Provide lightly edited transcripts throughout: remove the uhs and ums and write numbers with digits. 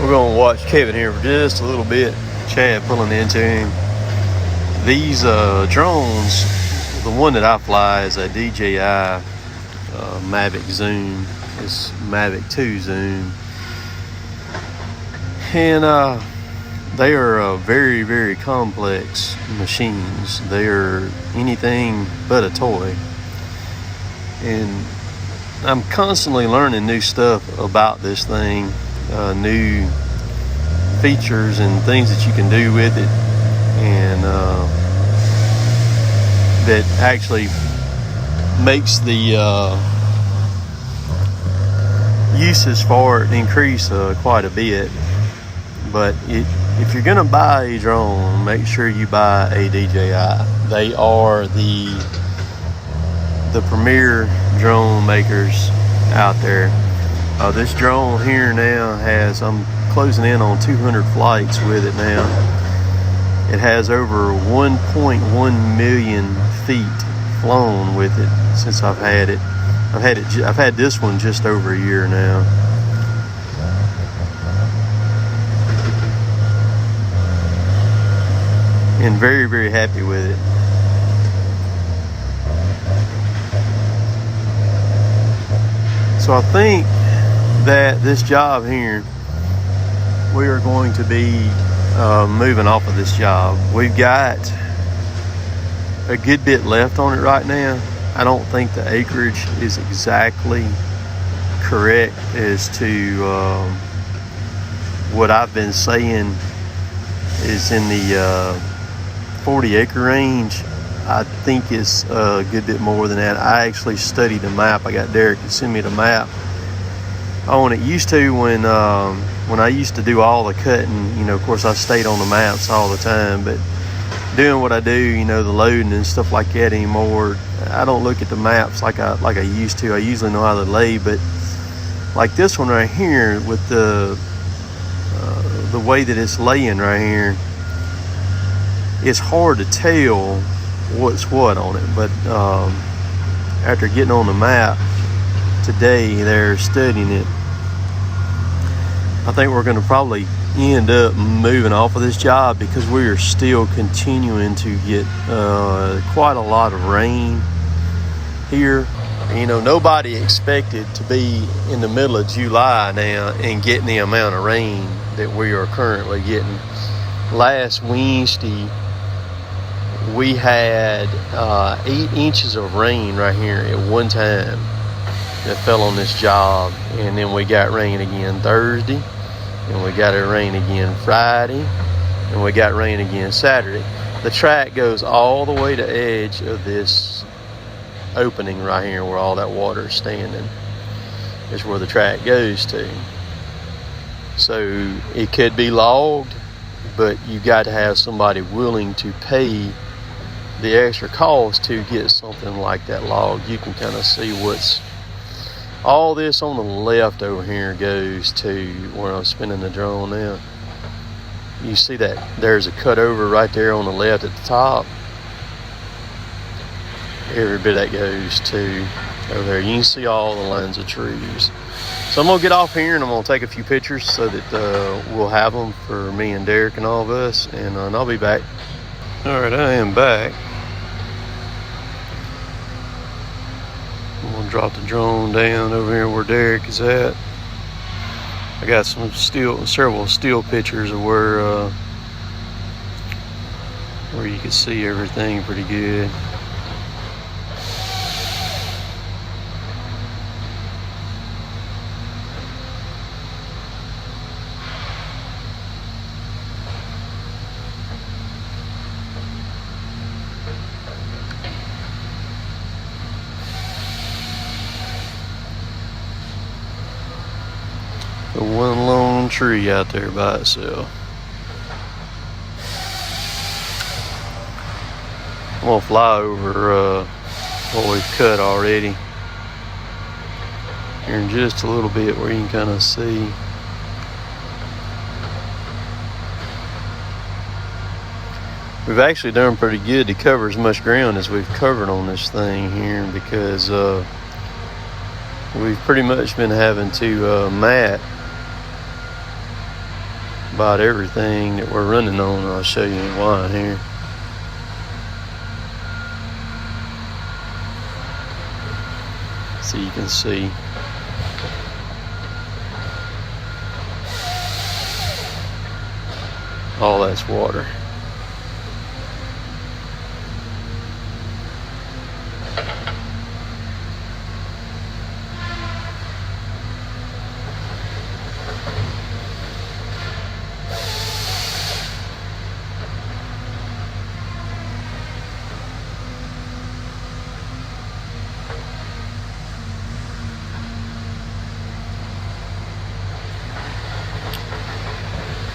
We're going to watch Kevin here for just a little bit. Chad pulling into him. These drones, the one that I fly is a DJI Mavic Zoom. It's Mavic 2 Zoom. And they are very, very complex machines. They are anything but a toy. And I'm constantly learning new stuff about this thing, new features and things that you can do with it, and that actually makes the uses for it increase quite a bit. But if you're gonna buy a drone, make sure you buy a DJI. They are the premier drone makers out there. This drone here now has, I'm closing in on 200 flights with it now. It has over 1.1 million feet flown with it since I've had it. I've had this one just over a year now. And very, very happy with it. So I think that this job here, we are going to be moving off of this job. We've got a good bit left on it right now. I don't think the acreage is exactly correct as to what I've been saying is in the 40-acre range. I think it's a good bit more than that. I actually studied the map. I got Derek to send me the map. Oh, and it used to when I used to do all the cutting, you know, of course I stayed on the maps all the time, but doing what I do, you know, the loading and stuff like that anymore, I don't look at the maps like I used to. I usually know how to lay, but like this one right here with the way that it's laying right here, it's hard to tell what's what on it. But after getting on the map today, they're studying it. I think we're going to probably end up moving off of this job because we are still continuing to get quite a lot of rain here. You know, nobody expected to be in the middle of July now and getting the amount of rain that we are currently getting. Last Wednesday, we had 8 inches of rain right here at one time that fell on this job, and then we got rain again Thursday, and we got it rain again Friday, and we got rain again Saturday. The track goes all the way to the edge of this opening right here where all that water is standing, is where the track goes to. So it could be logged, but you got to have somebody willing to pay the extra cost to get something like that logged. You can kind of see what's all this on the left over here goes to where I'm spinning the drone now. You see that there's a cut over right there on the left at the top. Every bit that goes to over there. You can see all the lines of trees. So I'm going to get off here and I'm going to take a few pictures so that we'll have them for me and Derek and all of us, and I'll be back. All right, I am back. I'm going to drop the drone down over here where Derek is at. I got several still pictures of where you can see everything pretty good. The one lone tree out there by itself. I'm gonna fly over what we've cut already here in just a little bit where you can kind of see. We've actually done pretty good to cover as much ground as we've covered on this thing here, because we've pretty much been having to mat about everything that we're running on. I'll show you why here. So you can see. All that's water.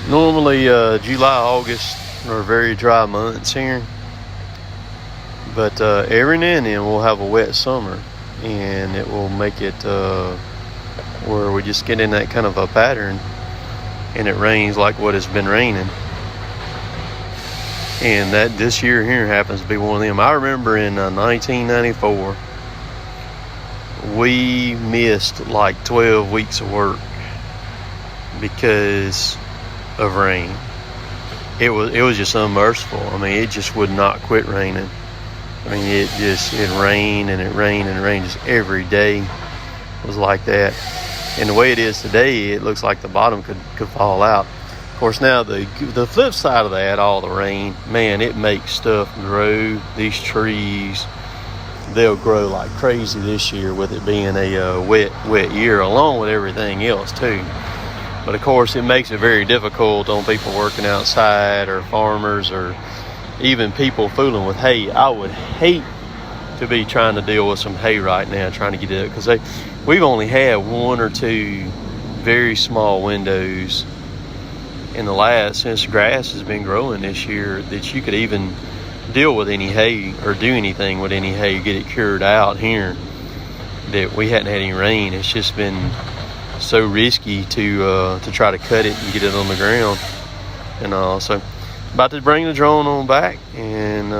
Normally July, August are very dry months here, but every now and then we'll have a wet summer, and it will make it where we just get in that kind of a pattern, and it rains like what has been raining. And that this year here happens to be one of them. I remember in 1994 we missed like 12 weeks of work because of rain. It was just unmerciful. I mean, it just would not quit raining. I mean, it rained and it rained and it rained just every day. It was like that. And the way it is today, it looks like the bottom could fall out. Of course, now the flip side of that, all the rain, man, it makes stuff grow. These trees, they'll grow like crazy this year with it being a wet year, along with everything else too. But of course, it makes it very difficult on people working outside, or farmers, or even people fooling with hay. I would hate to be trying to deal with some hay right now, trying to get it up, because we've only had one or two very small windows in the last, since grass has been growing this year, that you could even deal with any hay or do anything with any hay, get it cured out here, that we hadn't had any rain. It's just been so risky to try to cut it and get it on the ground. And so about to bring the drone on back, and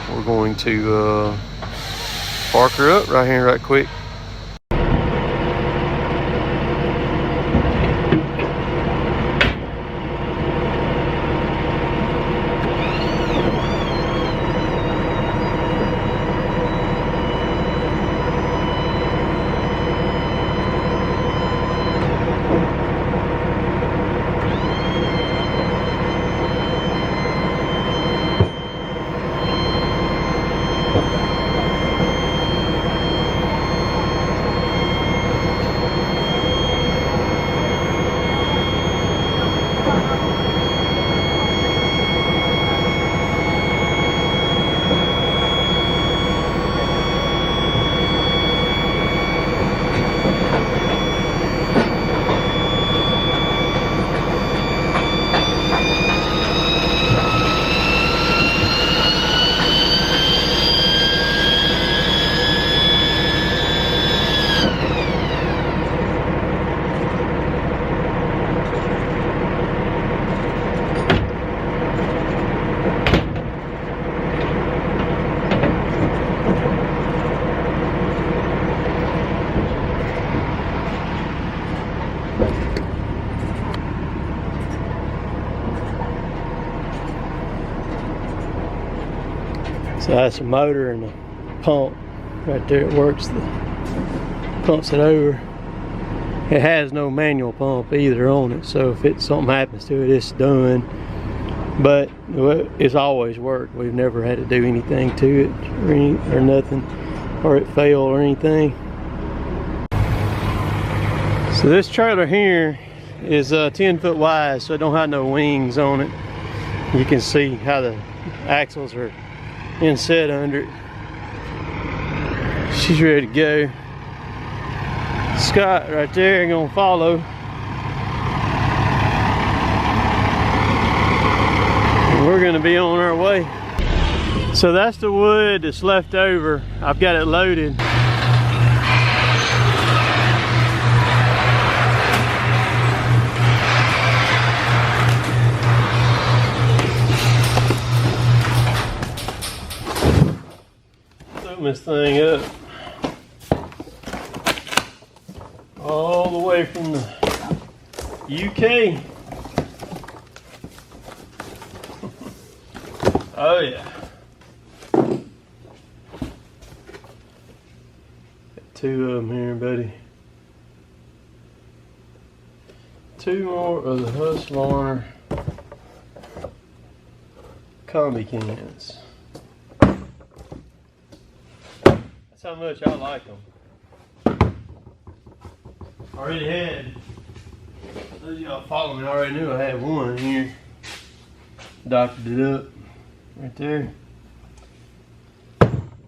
we're going to park her up right here right quick. So that's a motor and a pump right there. It works, pumps it over. It has no manual pump either on it, so if something happens to it, it's done. But it's always worked. We've never had to do anything to it or nothing, or it failed or anything. So this trailer here is 10 foot wide, so it don't have no wings on it. You can see how the axles are inset under it. She's ready to go. Scott right there gonna follow. And we're gonna be on our way. So that's the wood that's left over. I've got it loaded. This thing up all the way from the UK. Oh yeah. Got 2 of them here, buddy. 2 more of the Husqvarna combi cans. That's how much I like them. Already had, those of y'all follow me already knew I had one here. Doctored it up right there.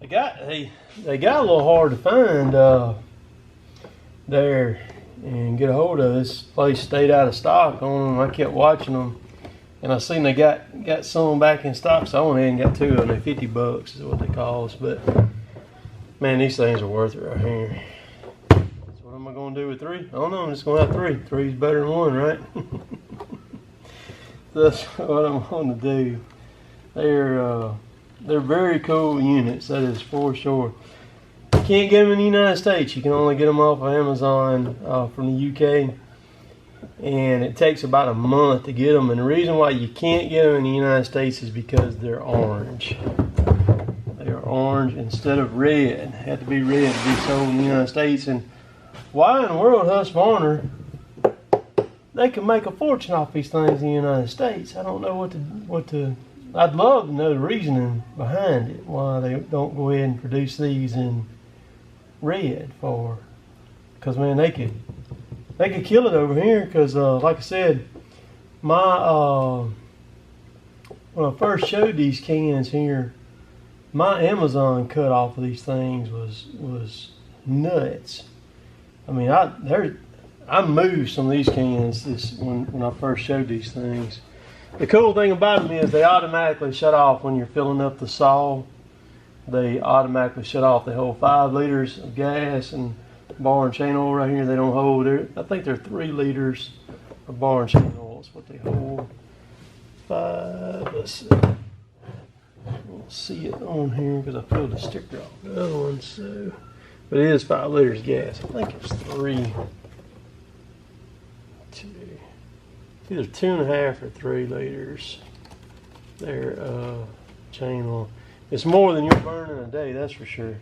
They got a little hard to find there and get a hold of. This place stayed out of stock on them. I kept watching them, and I seen they got some back in stock, so I went ahead and got 2 of them. They're $50 is what they cost. But man, these things are worth it right here. So what am I gonna do with 3? I don't know. I'm just gonna have 3. 3 is better than 1, right? That's what I'm gonna do. They're very cool units. That is for sure. You can't get them in the United States. You can only get them off of Amazon from the UK, and it takes about a month to get them. And the reason why you can't get them in the United States is because they're orange. They are orange instead of red. They have to be red to be sold in the United States. And why in the world Husqvarna, they can make a fortune off these things in the United States? I don't know what to. I'd love to know the reasoning behind it, why they don't go ahead and produce these in red for. Because man, they could kill it over here. Because like I said, my when I first showed these cans here, my Amazon cut off of these things was nuts. I mean, I moved some of these cans when I first showed these things. The cool thing about them is they automatically shut off when you're filling up the saw. They automatically shut off. They hold 5 liters of gas, and bar and chain oil right here they don't hold. I think they're 3 liters of bar and chain oil is what they hold. 5. Let's see. I won't see it on here because I filled the sticker off the other one. So, but it is 5 liters of gas. I think it's 3. Either 2.5 or 3 liters. Their chain oil. It's more than you're burning a day, that's for sure.